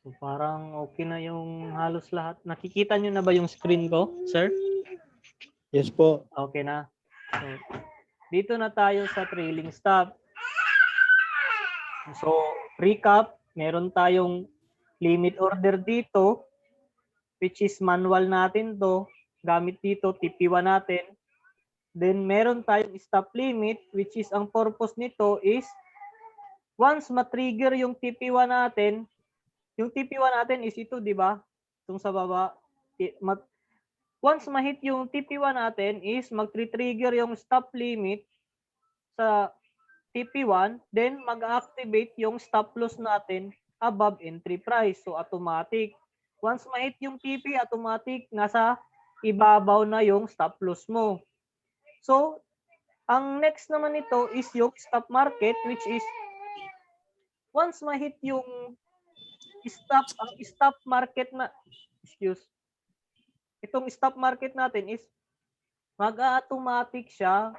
So, parang okay na yung halos lahat. Nakikita nyo na ba yung screen ko, sir? Yes po. Okay na. So, dito na tayo sa trailing stop. So, recap, meron tayong limit order dito, which is manual natin to. Gamit dito, TP1 natin. Then, meron tayong stop limit, which is ang purpose nito is once ma-trigger yung TP1 natin, yung TP1 natin is ito, di ba? Itong sa baba. Once ma-hit yung TP1 natin is mag-trigger yung stop limit sa TP1, then mag-activate yung stop loss natin above entry price. So, automatic. Once ma-hit yung TP, automatic, nasa ibabaw na yung stop loss mo. So, ang next naman nito is yung stop market, which is once ma-hit yung stop market na, itong stop market natin is mag-automatic siya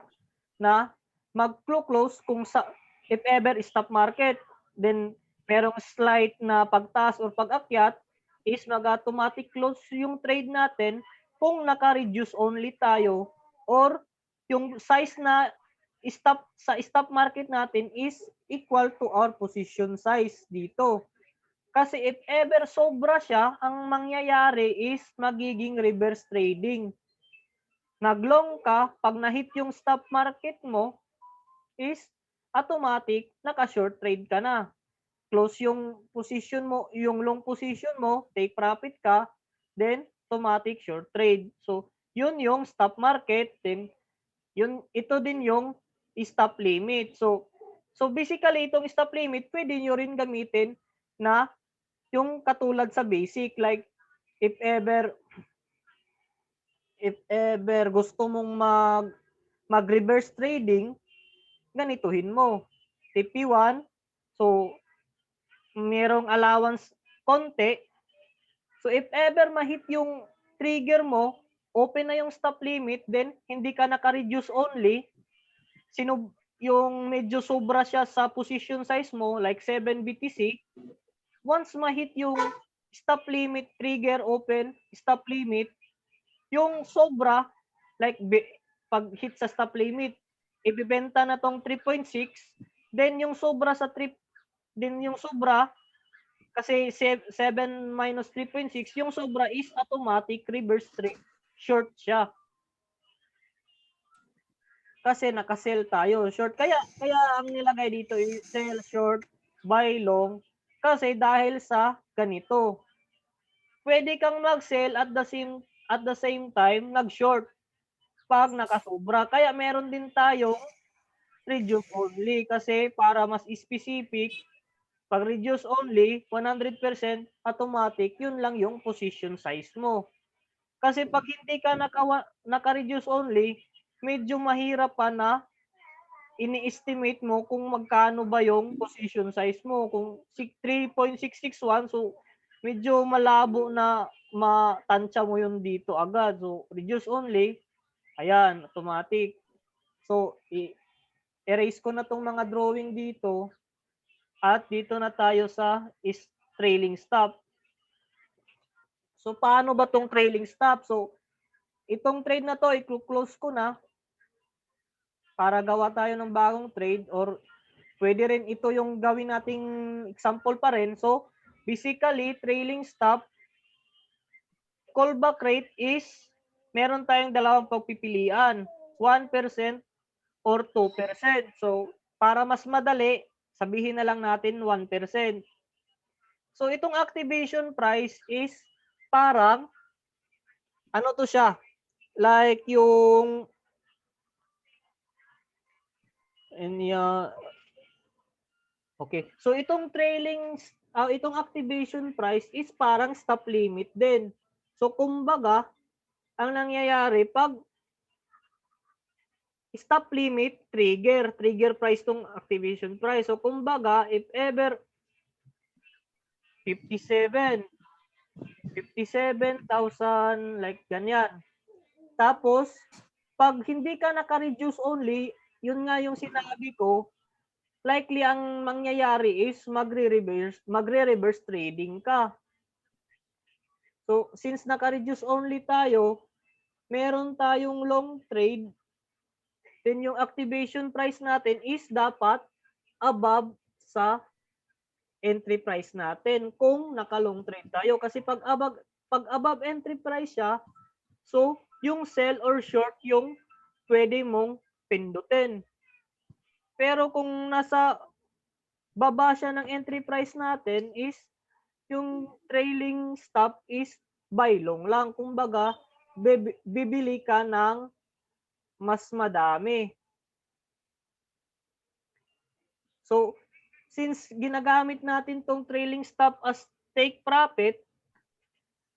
na mag-close kung sa if ever stop market, then merong slight na pagtaas or pag-akyat is mag-automatic close yung trade natin kung naka-reduce only tayo or yung size na stop market natin is equal to our position size dito. Kasi if ever sobra siya, ang mangyayari is magiging reverse trading. Naglong ka, pag na-hit yung stop market mo, is automatic, naka-short trade ka na. Close yung position mo, yung long position mo, take profit ka, then automatic short trade. So, yun yung stop market, then ito din yung stop limit. So basically, itong stop limit, pwede nyo rin gamitin na yung katulad sa basic, like if ever gusto mong mag-reverse trading, ganituhin mo. TP1, so merong allowance konti. So if ever ma-hit yung trigger mo, open na yung stop limit, then hindi ka naka-reduce only, yung medyo sobra siya sa position size mo, like 7 BTC, once ma-hit yung stop limit, trigger, open, stop limit, yung sobra, like pag hit sa stop limit, ibibenta na tong 3.6, then yung sobra sa kasi 7 minus 3.6, yung sobra is automatic reverse short siya. Kasi naka-sell tayo, short. Kaya ang nilagay dito is sell, short, buy, long. Kasi dahil sa ganito. Pwede kang mag-sell at the same time nag-short pag nakasobra. Kaya meron din tayong reduce only kasi para mas specific, pag reduce only, 100% automatic, yun lang yung position size mo. Kasi pag hindi ka naka-reduce only, medyo mahirap pa na ini-estimate mo kung magkano ba yung position size mo. Kung 3.661, so medyo malabo na matansya mo yun dito agad. So, reduce only, ayan, automatic. So, erase ko na tong mga drawing dito at dito na tayo sa trailing stop. So, paano ba tong trailing stop? So, itong trade na to, i-close ko na para gawa tayo ng bagong trade, or pwede rin ito yung gawin nating example pa rin. So, basically, trailing stop, callback rate is meron tayong dalawang pagpipilian, 1% or 2%. So, para mas madali, sabihin na lang natin 1%. So, itong activation price is parang, ano to siya? Like yung, okay. So, itong itong activation price is parang stop limit din. So, kumbaga, ang nangyayari, pag stop limit, trigger price tong activation price. So, kumbaga, if ever 57,000, like ganyan. Tapos, pag hindi ka naka-reduce only, yun nga yung sinabi ko, likely ang mangyayari is magre-reverse trading ka. So, since naka-reduce only tayo, meron tayong long trade, then yung activation price natin is dapat above sa entry price natin kung naka-long trade tayo. Kasi pag above entry price siya, so yung sell or short yung pwede mong pindutin. Pero kung nasa baba siya ng entry price natin is yung trailing stop is buy long lang. Kumbaga, bibili ka ng mas madami. So, since ginagamit natin tong trailing stop as take profit,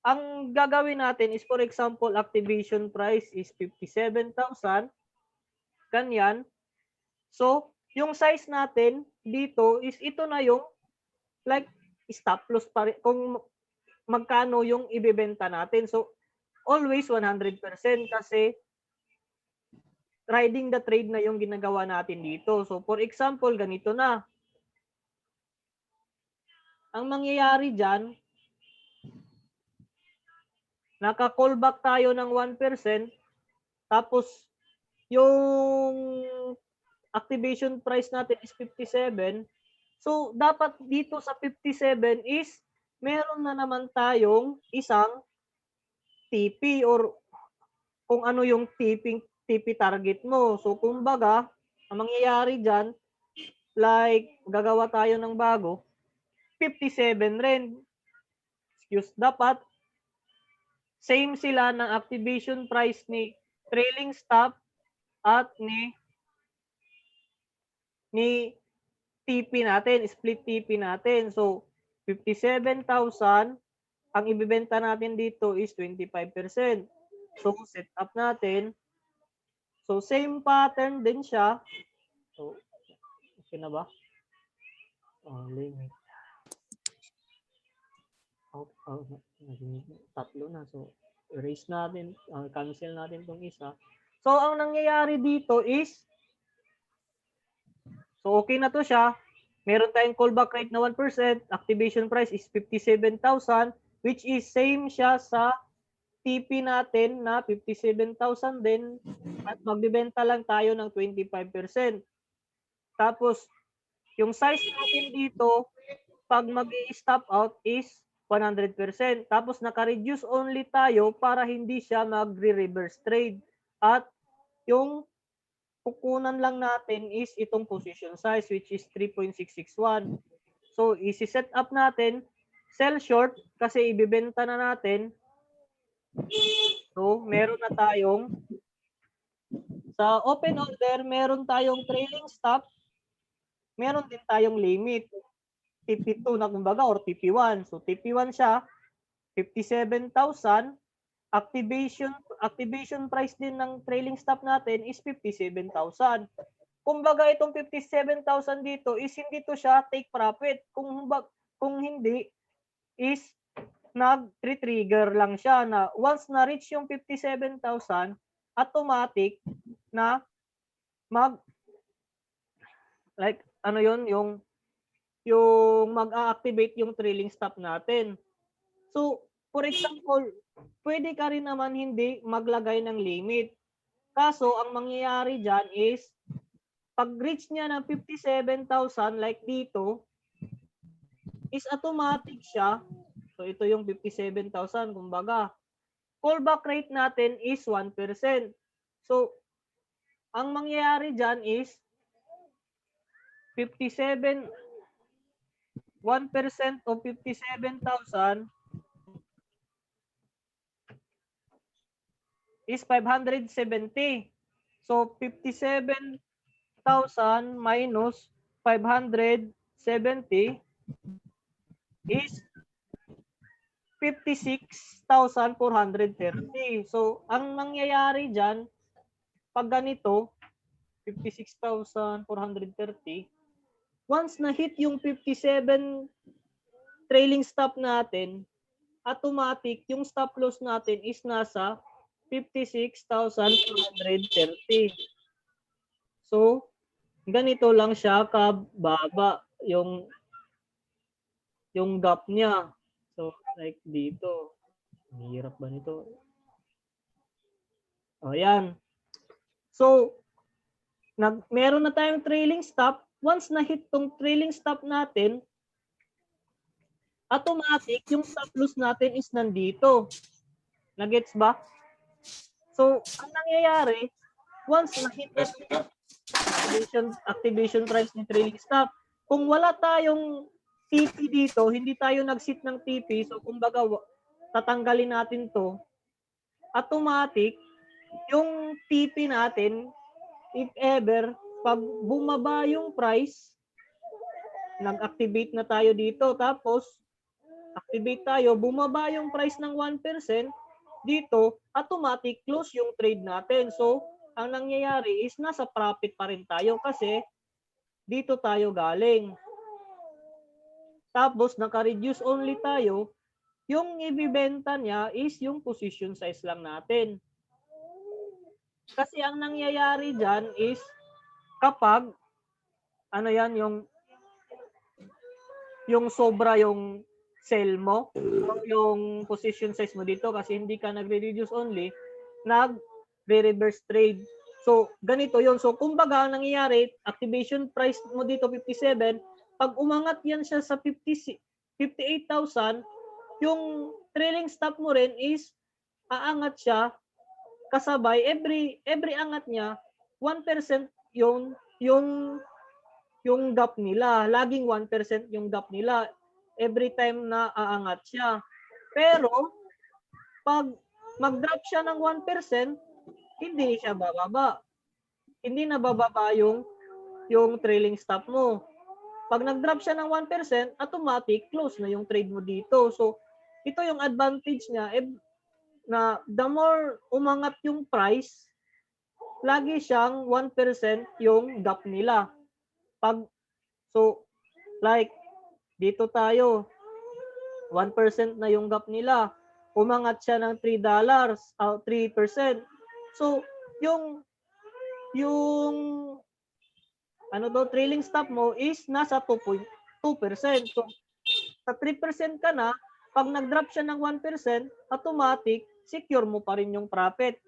ang gagawin natin is, for example, activation price is 57,000. Ganyan. So, yung size natin dito is ito na yung like stop loss pa rin, kung magkano yung ibebenta natin. So, always 100% kasi riding the trade na yung ginagawa natin dito. So, for example, ganito na. Ang mangyayari dyan, naka-callback tayo ng 1%, tapos yung activation price natin is 57. So, dapat dito sa 57 is meron na naman tayong isang TP or kung ano yung TP target mo. So, kumbaga, ang mangyayari dyan, like, gagawa tayo ng bago, 57 rin. Dapat, same sila ng activation price ni trailing stop at ni TP natin, split TP natin. So, 57,000, ang ibibenta natin dito is 25%. So, set up natin. So, same pattern din siya. So, okay na ba? Limit. Tatlo na. So, erase natin, cancel natin itong isa. So, ang nangyayari dito is, so okay na to siya. Meron tayong callback rate na 1%, activation price is 57,000, which is same siya sa TP natin na 57,000 din, at magbibenta lang tayo ng 25%. Tapos, yung size natin dito, pag mag-i-stop out is 100%. Tapos, naka-reduce only tayo para hindi siya magre-reverse trade. At yung kukunan lang natin is itong position size, which is 3.661. So, isi-set up natin, sell short, kasi ibibenta na natin. So, meron na tayong, sa open order, meron tayong trailing stop, meron din tayong limit, TP2 na kumbaga, or TP1. So, TP1 siya, 57,000. Activation price din ng trailing stop natin is 57,000. Kumbaga, itong 57,000 dito is hindi to siya take profit. Kung hindi, is nag-trigger lang siya na once na-reach yung 57,000, automatic na like, ano yun, yung mag-a-activate yung trailing stop natin. So, for example, pwede ka rin naman hindi maglagay ng limit. Kaso, ang mangyayari dyan is, pag reach niya ng 57,000, like dito, is automatic siya. So, ito yung 57,000, kumbaga. Callback rate natin is 1%. So, ang mangyayari dyan is 1% of 57,000 is 570. So, 57,000 minus 570 is 56,430. So, ang nangyayari dyan, pag ganito, 56,430, once na-hit yung 57 trailing stop natin, automatic, yung stop loss natin is nasa 56,430. So, ganito lang siya kababa yung gap niya. So, like dito. Hirap ba nito? O, yan. So, meron na tayong trailing stop. Once na hit tong trailing stop natin, automatic yung stop loss natin is nandito. Nagets ba? So, ang nangyayari, once na hit activation price ni trailing stop, kung wala tayong TP dito, hindi tayo nag-sit ng TP, so kumbaga tatanggalin natin to, automatic, yung TP natin, if ever, pag bumaba yung price, nag-activate na tayo dito, tapos activate tayo, bumaba yung price ng 1%, dito, automatic close yung trade natin. So, ang nangyayari is nasa profit pa rin tayo kasi dito tayo galing. Tapos, naka-reduce only tayo, yung ibibenta niya is yung position size lang natin. Kasi ang nangyayari dyan is kapag, ano yan, yung sobra yung sell mo, yung position size mo dito kasi hindi ka nagre-reduce only, nag-reverse trade. So, ganito yon. So, kumbaga, ang nangyayari, activation price mo dito 57, pag umangat yan siya sa 58,000, yung trailing stop mo rin is aangat siya kasabay every angat niya 1% yung gap nila. Laging 1% yung gap nila every time na aangat siya. Pero pag mag-drop siya ng 1%, hindi siya bababa. Hindi na bababa yung trailing stop mo. Pag nag-drop siya ng 1%, automatic close na yung trade mo dito. So, ito yung advantage niya na the more umangat yung price, lagi siyang 1% yung gap nila. So, like, dito tayo, 1% na yung gap nila. Umangat siya ng $3, 3%. So, yung trailing stop mo is nasa 2.2%. So, sa 3% ka na, pag nag-drop siya ng 1%, automatic, secure mo pa rin yung profit.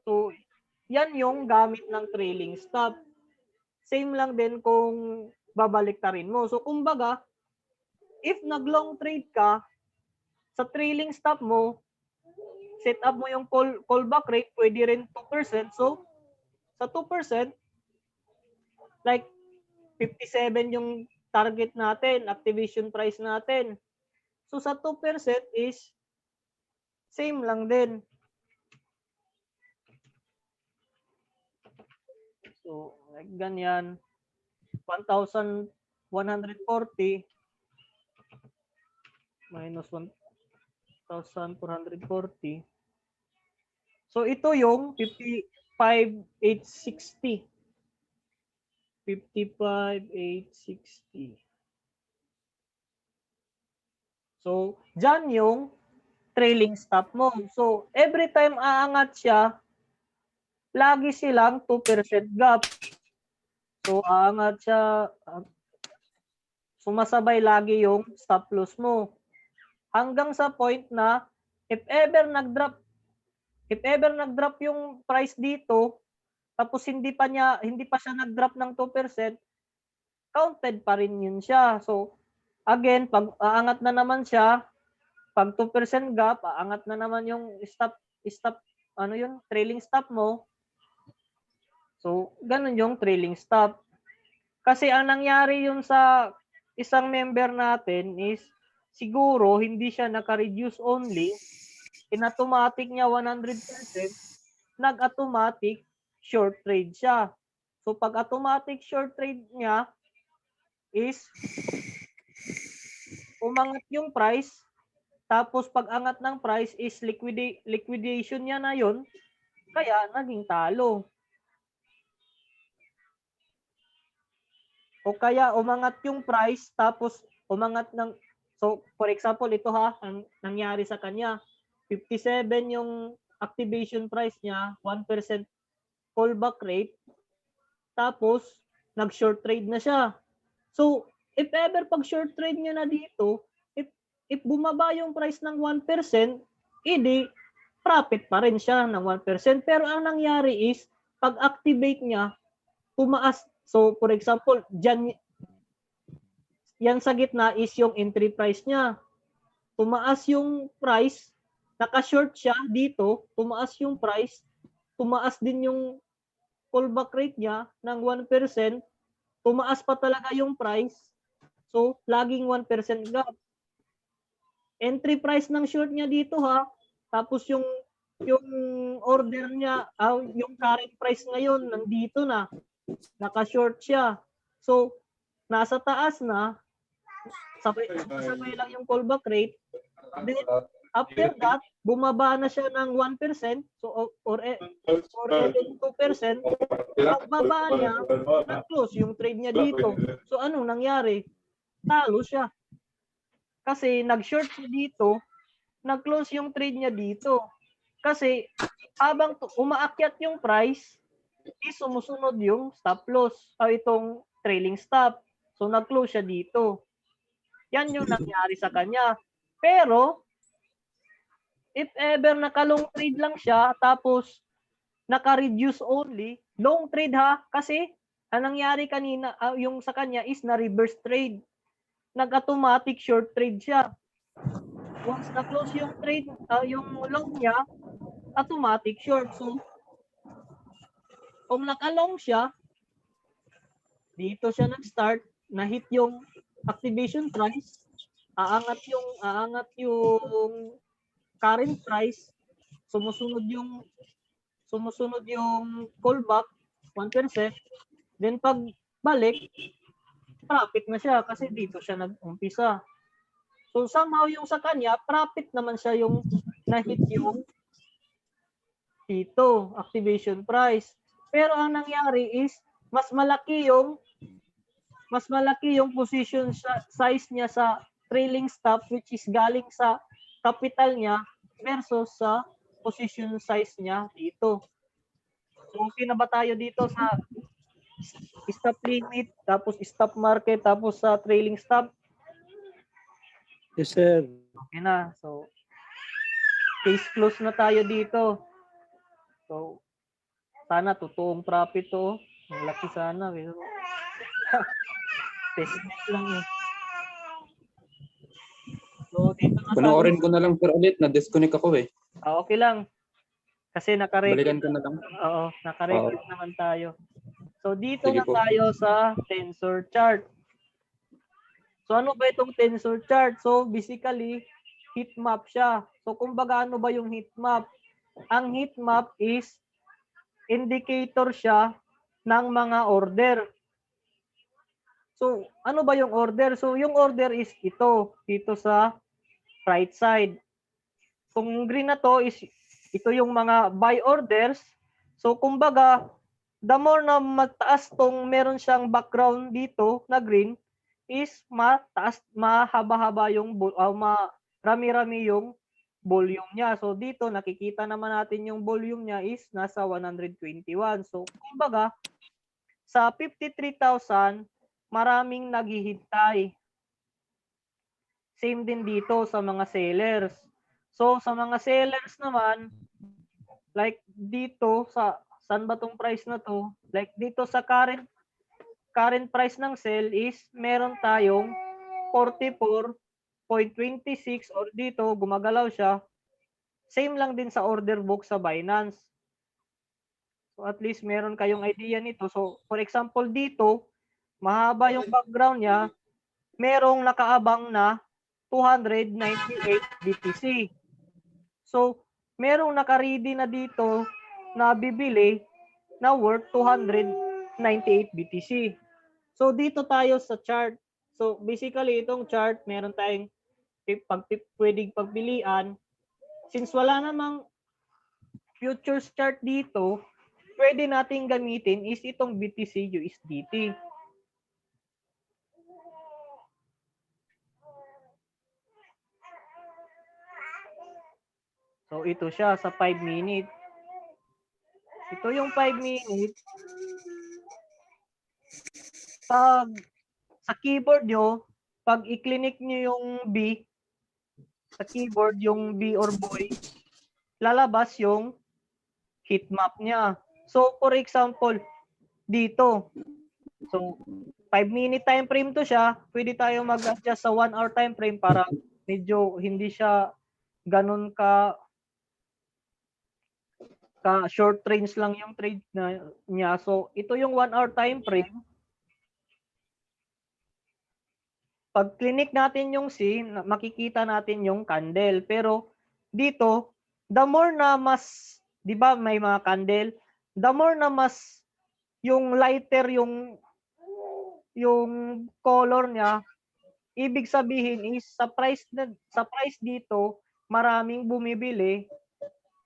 So, yan yung gamit ng trailing stop. Same lang din kung babaliktarin mo. So, kumbaga, if nag-long trade ka, sa trailing stop mo, set up mo yung callback rate, pwede rin 2%. So, sa 2%, like 57 yung target natin, activation price natin. So, sa 2% is same lang din. So, like ganyan, 1,140 minus 1,440. So, ito yung 55,860. 55,860. So, dyan yung trailing stop mo. So, every time aangat siya, lagi silang 2% gap. So, aangat siya, sumasabay lagi yung stop loss mo. Hanggang sa point na if ever nag-drop yung price dito, tapos hindi pa siya nag-drop ng 2%, counted pa rin yun siya. So, again, pag aangat na naman siya, pag 2% gap, aangat na naman yung trailing stop mo. So, ganun yung trailing stop. Kasi ang nangyari yun sa isang member natin is siguro hindi siya naka-reduce only, in-automatic niya 100%, nag-automatic short trade siya. So, pag automatic short trade niya is umangat yung price, tapos pag angat ng price is liquidation niya na yun, kaya naging talo. O kaya umangat yung price, tapos umangat ng, so for example, ito ang nangyari sa kanya, 57 yung activation price niya, 1% callback rate, tapos nag-short trade na siya. So, if ever pag short trade niya na dito, if bumaba yung price ng 1%, edi profit pa rin siya ng 1%. Pero ang nangyari is, pag activate niya, tumaas. So, for example, yan sa gitna is yung entry price niya. Tumaas yung price, naka-short siya dito, tumaas yung price, tumaas din yung callback rate niya ng 1%, tumaas pa talaga yung price. So, laging 1% gap. Entry price ng short niya dito ha, tapos yung order niya, yung current price ngayon nandito na, naka-short siya. So, nasa taas na, sabay lang yung callback rate. Then, after that, bumaba na siya ng 1%, so or even 2%, pagbaba niya, nag-close yung trade niya dito. So, anong nangyari? Talo siya. Kasi nag-short siya dito, nag-close yung trade niya dito. Kasi habang umaakyat yung price, sumusunod yung stop loss o itong trailing stop. So nag-close siya dito. Yan yung nangyari sa kanya. Pero if ever naka-long trade lang siya tapos naka-reduce only, long trade ha, kasi ang nangyari kanina yung sa kanya is na-reverse trade. Nag-automatic short trade siya. Once na-close yung trade, yung long niya, automatic short. So, kung naka-long siya, dito siya nag-start, na-hit yung activation price, aangat yung current price, sumusunod yung callback 1%, then pag balik, profit na siya kasi dito siya nag-umpisa. So somehow yung sa kanya, profit naman siya yung na-hit yung dito, activation price. Pero ang nangyari is, mas malaki yung position size niya sa trailing stop, which is galing sa capital niya versus sa position size niya dito. So okay na ba tayo dito sa stop limit, tapos stop market, tapos sa trailing stop? Yes, sir. Okay na. So, case close na tayo dito. So, sana totoong profit to. Ang laki sana. Testnet lang eh. So, dito na Panoorin ko na lang sir ulit. Na-disconnect ako eh. Okay lang. Kasi naka-record. Balikan ko na lang. Oo, naka-record naman tayo. So, dito Sige na po. tayo sa tensor chart. So, ano ba itong tensor chart? So, basically, heat map siya. So, kumbaga, ano ba yung heat map? Ang heat map is indicator siya ng mga order. So, ano ba yung order? So, yung order is ito, dito sa right side. Kung green na to is, ito yung mga buy orders. So, kumbaga, the more na mataas tong meron siyang background dito na green, is mataas, mahaba-haba yung, marami-rami yung volume niya. So, dito, nakikita naman natin yung volume niya is nasa 121. So, kumbaga, sa 53,000, maraming naghihintay. Same din dito sa mga sellers. So, sa mga sellers naman, like dito, saan ba tong price na to? Like dito sa current price ng sell is meron tayong 44.26 or dito gumagalaw siya. Same lang din sa order book sa Binance. So at least meron kayong idea nito. So for example dito, mahaba yung background niya, merong nakaabang na 298 BTC. So merong naka-ready na dito na bibili na worth 298 BTC. So dito tayo sa chart. So basically itong chart, meron tayong pwedeng pagpilian. Since wala namang futures chart dito, pwede nating gamitin is itong BTC USDT. So ito siya sa 5 minute. Ito yung 5 minute. pag sa keyboard nyo, pag i-click nyo yung B, sa keyboard, yung B or boy, lalabas yung heat map niya. So, for example, dito. So, 5-minute time frame to siya. Pwede tayo mag-adjust sa 1 hour time frame para medyo hindi siya ganun ka short range lang yung trade niya. So, ito yung 1 hour time frame. Pag click natin yung C, makikita natin yung candle. Pero dito, the more na mas, di ba may mga candle, the more na mas yung lighter yung color niya, ibig sabihin is sa price dito, maraming bumibili,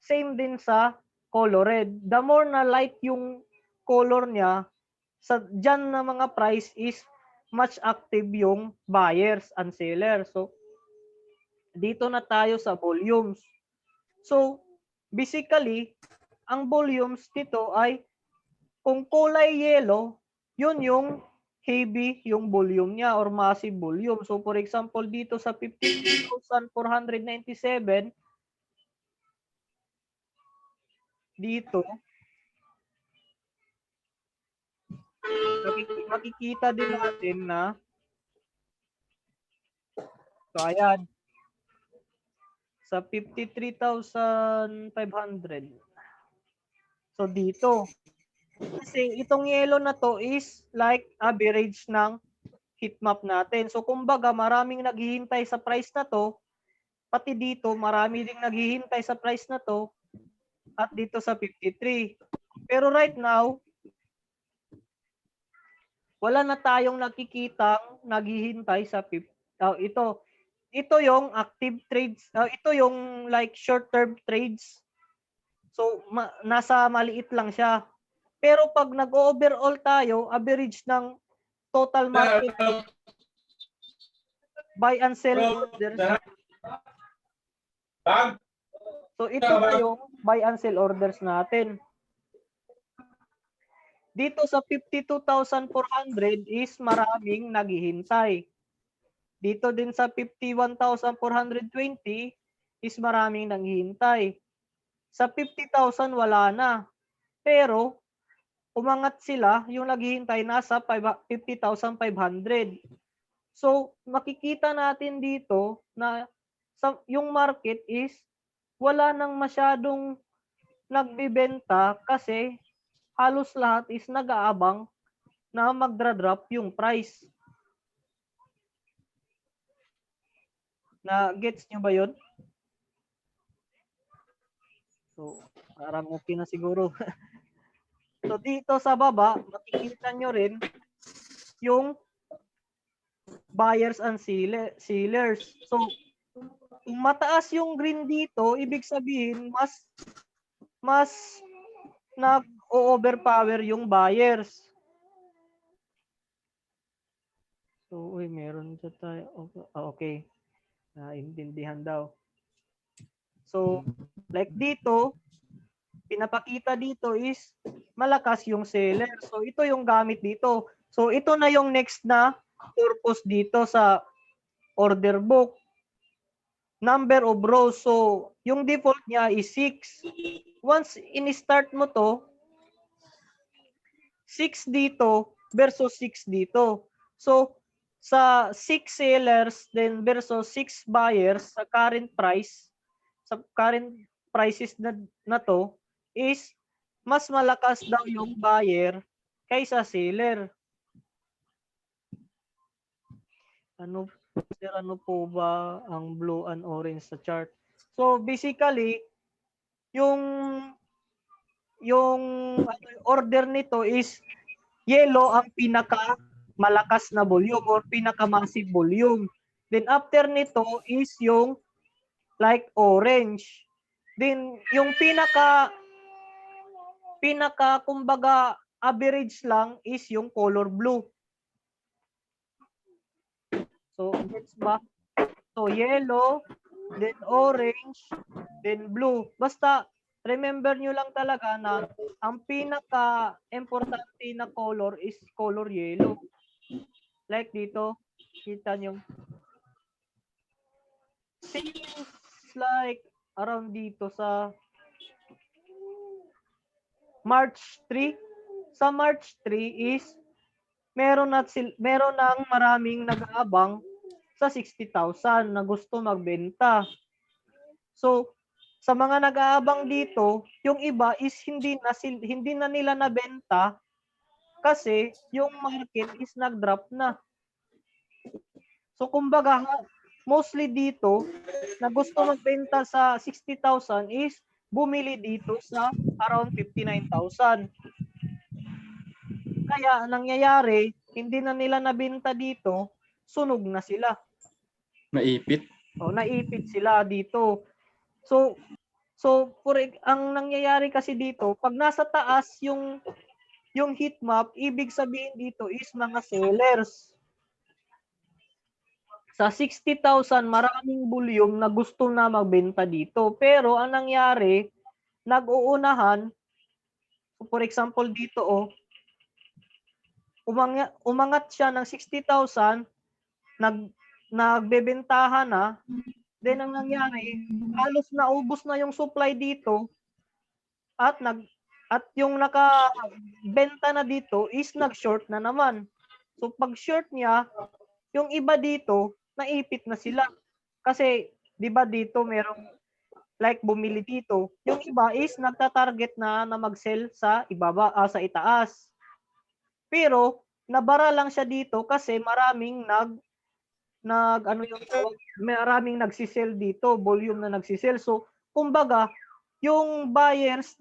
same din sa color red. The more na light yung color niya, sa dyan na mga price is much active yung buyers and sellers. So, dito na tayo sa volumes. So, basically, ang volumes dito ay kung kulay yellow, yun yung heavy yung volume niya or massive volume. So, for example, dito sa 15,497, dito, makikita din natin na so, ayan, sa 53,500. So, dito. Kasi itong yellow na to is like average ng heat map natin. So, kumbaga, maraming naghihintay sa price na to. Pati dito, marami ding naghihintay sa price na to. At dito sa 53. Pero right now, wala na tayong nakikitang naghihintay sa 50. Ito yung active trades. Ito yung like short-term trades. So, nasa maliit lang siya. Pero pag nag-overall tayo, average ng total market buy and sell orders. So, ito na yung buy and sell orders natin. Dito sa 52,400 is maraming naghihintay. Dito din sa 51,420 is maraming naghihintay. Sa 50,000 wala na. Pero umangat sila, yung naghihintay nasa 50,500. So makikita natin dito na yung market is wala nang masyadong nagbibenta kasi halos lahat is nag-aabang na magdra-drop yung price. Na gets nyo ba yun? So, parang okay na siguro. So, dito sa baba, makikita nyo rin yung buyers and sellers. So, kung mataas yung green dito, ibig sabihin, mas nag-overpower yung buyers. So, meron siya tayo. Okay. Naintindihan daw. So, like dito, pinapakita dito is malakas yung seller. So, ito yung gamit dito. So, ito na yung next na purpose dito sa order book. Number of rows. So, yung default niya is 6. Once in-start mo to, 6 dito versus 6 dito. So, sa 6 sellers then versus 6 buyers sa current price, sa current prices na to is mas malakas daw yung buyer kaysa seller. Ano po ba ang blue and orange sa chart? So basically, yung order nito is yellow ang pinaka malakas na volume or pinaka-massive volume. Then after nito is yung like orange. Then yung pinaka kumbaga average lang is yung color blue. So gets ba? So yellow, then orange, then blue. Basta remember nyo lang talaga na ang pinaka importante na color is color yellow. Like dito, kita nyo. Since like around dito sa March 3, sa March 3 is meron ng maraming nag-aabang sa 60,000 na gusto magbenta. So, sa mga nag-aabang dito, yung iba is hindi na nila nabenta kasi yung market is nag-drop na. So, kumbaga, mostly dito, na gusto magbenta sa 60,000 is bumili dito sa around 59,000. Kaya, nangyayari, hindi na nila nabenta dito, sunog na sila. Maipit. O, naipit sila dito. So ang nangyayari kasi dito, pag nasa taas yung heat map, ibig sabihin dito is mga sellers. Sa 60,000, maraming volume na gusto na magbenta dito. Pero ang nangyari, nag-uunahan, for example dito, umangat siya ng 60,000, nagbebentahan na, then ang nangyari, halos naubos na yung supply dito at yung nakabenta na dito is nag-short na naman. So pag short niya, yung iba dito naipit na sila. Kasi 'di ba dito merong like bumili dito. Yung iba is nagta-target na mag-sell sa ibaba, sa itaas. Pero nabara lang siya dito kasi maraming maraming nagsisell dito, volume na nagsisell. So, kumbaga, yung buyers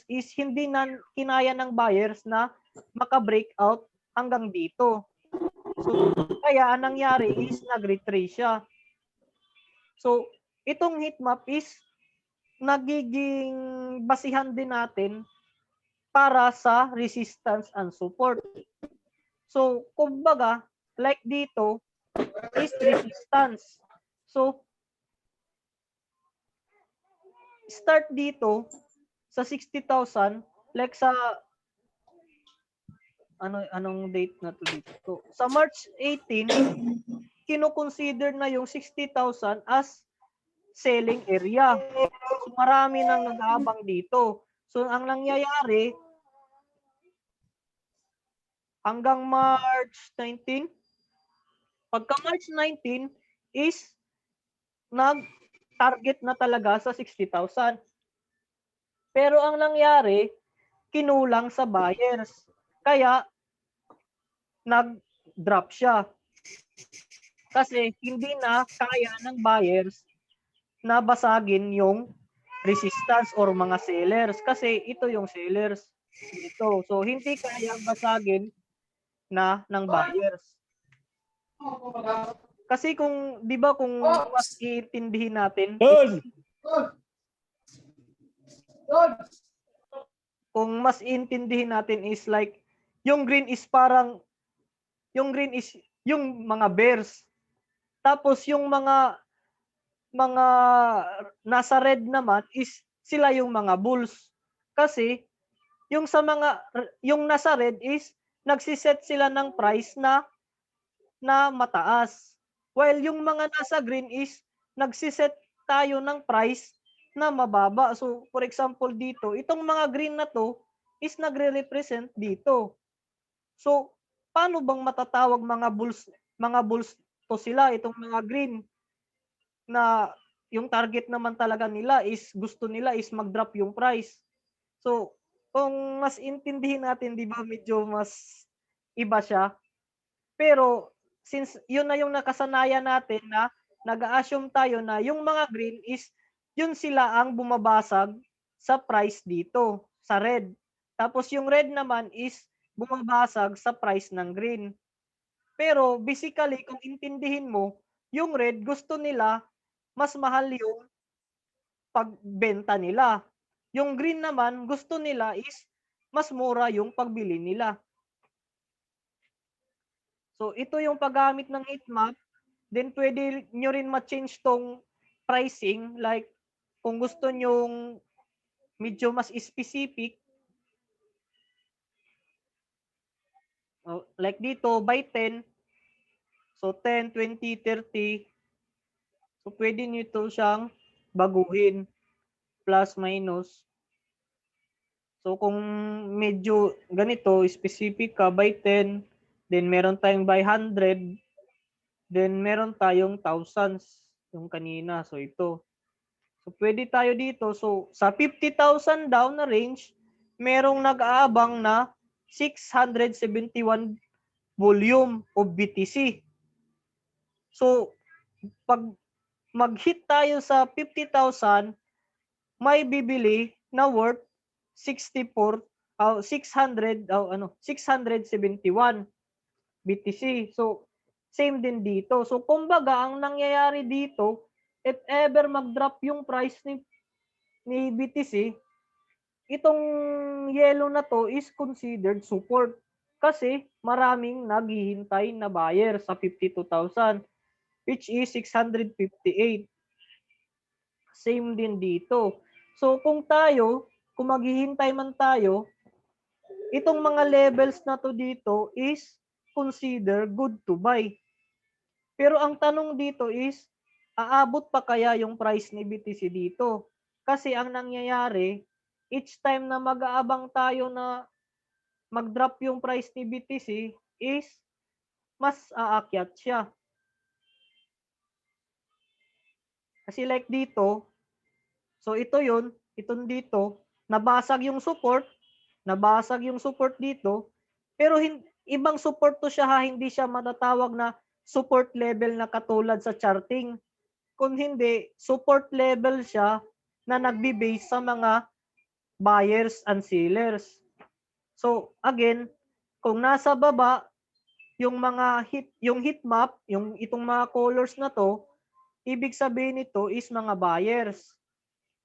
is hindi na kinaya ng buyers na maka-breakout hanggang dito. So, kaya ang nangyari is nag-retrace siya. So, itong heat map is nagiging basihan din natin para sa resistance and support. So, kumbaga, like dito, is resistance. So, start dito sa 60,000, like sa anong date na to dito? So, sa March 18, kino-consider na yung 60,000 as selling area. So, marami nang nag-aabang dito. So, ang nangyayari hanggang March 19, pagka March 19 is nag-target na talaga sa 60,000. Pero ang nangyari, kinulang sa buyers. Kaya, nag-drop siya. Kasi hindi na kaya ng buyers na basagin yung resistance or mga sellers. Kasi ito yung sellers dito. So, hindi kaya basagin ng buyers. Kasi kung, di ba, kung mas iintindihin natin, kung mas iintindihin natin is like, yung green is yung mga bears. Tapos yung mga nasa red naman is sila yung mga bulls. Kasi yung nasa red is nagsiset sila ng price na mataas. While yung mga nasa green is nagsiset tayo ng price na mababa. So for example dito, itong mga green na to is nagre-represent dito. So paano bang matatawag mga bulls to sila, itong mga green na yung target naman talaga nila is gusto nila is mag-drop yung price. So, kung mas intindihin natin, di ba, medyo mas iba siya. Pero, since yun na yung nakasanayan natin na nag-a-assume tayo na yung mga green is yun sila ang bumabasag sa price dito, sa red. Tapos yung red naman is bumabasag sa price ng green. Pero basically, kung intindihin mo, yung red gusto nila mas mahal yung pagbenta nila. Yung green naman, gusto nila is mas mura yung pagbili nila. So, ito yung paggamit ng heat map. Then, pwede nyo rin ma-change tong pricing. Like, kung gusto nyong medyo mas specific, Like dito, buy 10. So, 10, 20, 30. So, pwede nito siyang baguhin. Plus, minus. So, kung medyo ganito, specific ka, buy 10. Then, meron tayong buy 100. Then, meron tayong thousands. Yung kanina. So, ito. So, pwede tayo dito. So, sa 50,000 daw na range, merong nag-aabang na 671 volume of BTC. So, pag mag-hit tayo sa 50,000, may bibili na worth 671 BTC. So, same din dito. So, kumbaga, ang nangyayari dito, if ever mag-drop yung price ni BTC, itong yellow na to is considered support. Kasi maraming naghihintay na buyer sa 52,000, which is 658. Same din dito. So, kung maghihintay man tayo, itong mga levels na to dito is consider good to buy. Pero ang tanong dito is, aabot pa kaya yung price ni BTC dito? Kasi ang nangyayari, each time na mag-aabang tayo na mag-drop yung price ni BTC is mas aakyat siya. Kasi like dito, so ito yun, itong dito, nabasag yung support dito, pero ibang support to siya ha, hindi siya matatawag na support level na katulad sa charting. Kung hindi, support level siya na nagbe-base sa mga buyers and sellers. So again, kung nasa baba yung heat map, yung itong mga colors na to, ibig sabihin nito is mga buyers.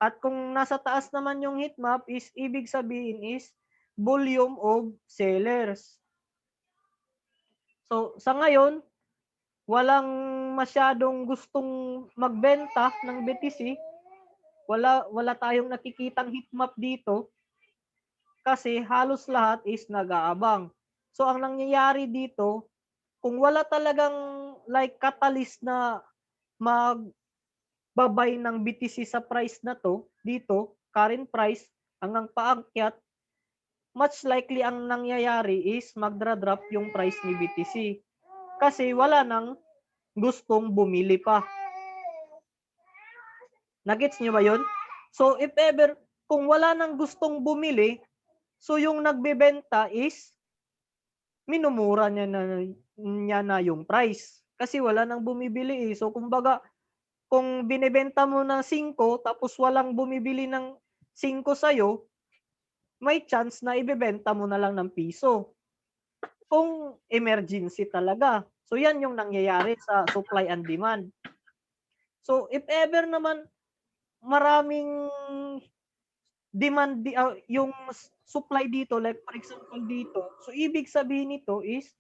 At kung nasa taas naman yung heat map is ibig sabihin is volume of sellers. So sa ngayon, walang masyadong gustong magbenta ng BTC. Wala tayong nakikitang heat map dito kasi halos lahat is nag-aabang. So ang nangyayari dito, kung wala talagang like catalyst na magbabay ng BTC sa price na to, dito, current price, hanggang paakyat, much likely ang nangyayari is magdra-drop yung price ni BTC. Kasi wala nang gustong bumili pa. Nagets nyo ba yun? So if ever, kung wala nang gustong bumili, so yung nagbebenta is minumura niya na yung price. Kasi wala nang bumibili eh. So kumbaga, kung binebenta mo ng 5 tapos walang bumibili ng 5 sa'yo, may chance na ibebenta mo na lang ng piso. Kung emergency talaga. So yan yung nangyayari sa supply and demand. So if ever naman maraming demand yung supply dito, like for example dito, so ibig sabihin nito is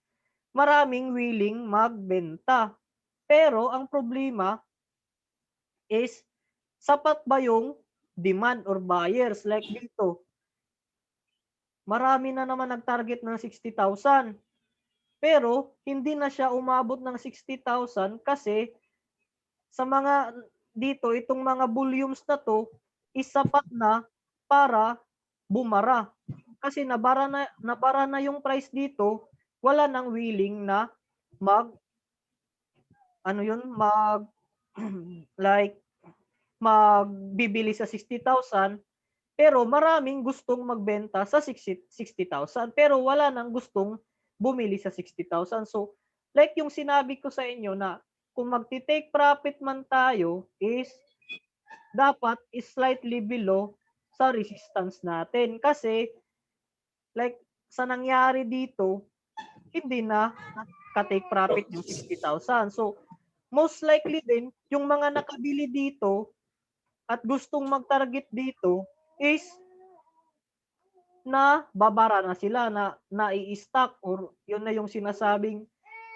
maraming willing magbenta. Pero ang problema is sapat ba yung demand or buyers? Like dito, marami na naman nag-target ng 60,000. Pero hindi na siya umabot ng 60,000 kasi sa mga dito, itong mga volumes na to is sapat na para bumara. Kasi nabara na yung price dito, wala nang willing na like magbibili sa 60,000, pero maraming gustong magbenta sa 60,000 pero wala nang gustong bumili sa 60,000. So like yung sinabi ko sa inyo na kung magti-take profit man tayo is dapat is slightly below sa resistance natin kasi like sa nangyari dito hindi na ka-take profit yung 60,000. So most likely din yung mga nakabili dito at gustong mag-target dito is na babara na sila, na nai-stock or yun na yung sinasabing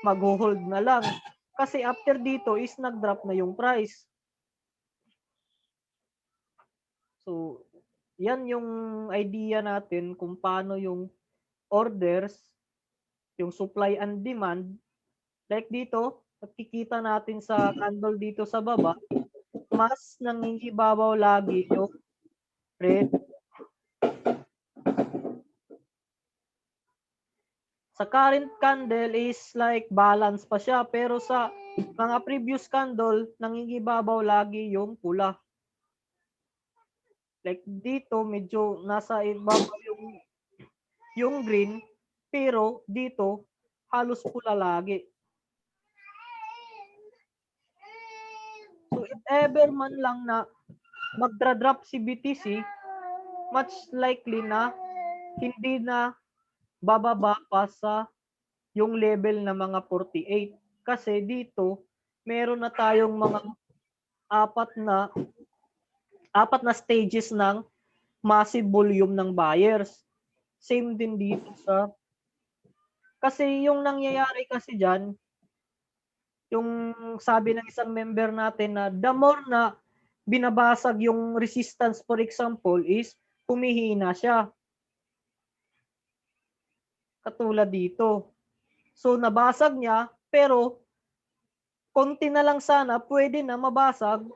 mag-hold na lang. Kasi after dito is nag-drop na yung price. So, yan yung idea natin kung paano yung orders yung supply and demand. Like dito, nakikita natin sa candle dito sa baba, mas nangingibabaw lagi yung red. Sa current candle is like balance pa siya, pero sa mga previous candle, nangingibabaw lagi yung pula. Like dito, medyo nasa ibabaw yung green, pero dito, halos pula lagi. So if ever man lang na magdra-drop si BTC, much likely na hindi na bababa pa sa yung level na mga 48. Kasi dito, meron na tayong mga apat na stages ng massive volume ng buyers. Same din dito kasi yung nangyayari kasi diyan, yung sabi ng isang member natin na the more na binabasag yung resistance, for example, is humihina siya. Katulad dito. So nabasag niya, pero konti na lang sana, pwede na mabasag,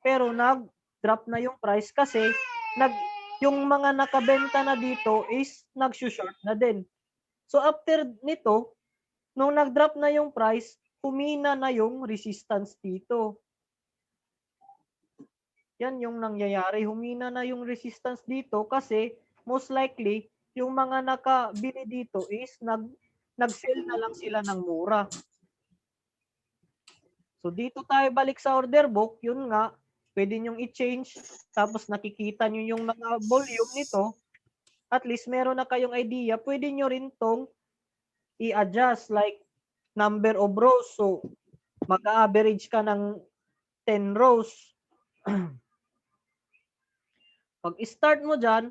pero nag-drop na yung price kasi yung mga nakabenta na dito is nag-short na din. So after nito, nung nag-drop na yung price, humina na yung resistance dito. Yan yung nangyayari. Humina na yung resistance dito kasi most likely, yung mga nakabili dito is nag-sell na lang sila ng mura. So dito tayo balik sa order book, yun nga, pwede nyong i-change, tapos nakikita nyo yung mga volume nito, at least meron na kayong idea, pwede nyo rin tong i-adjust like number of rows. So mag-average ka ng 10 rows. Pag start mo dyan,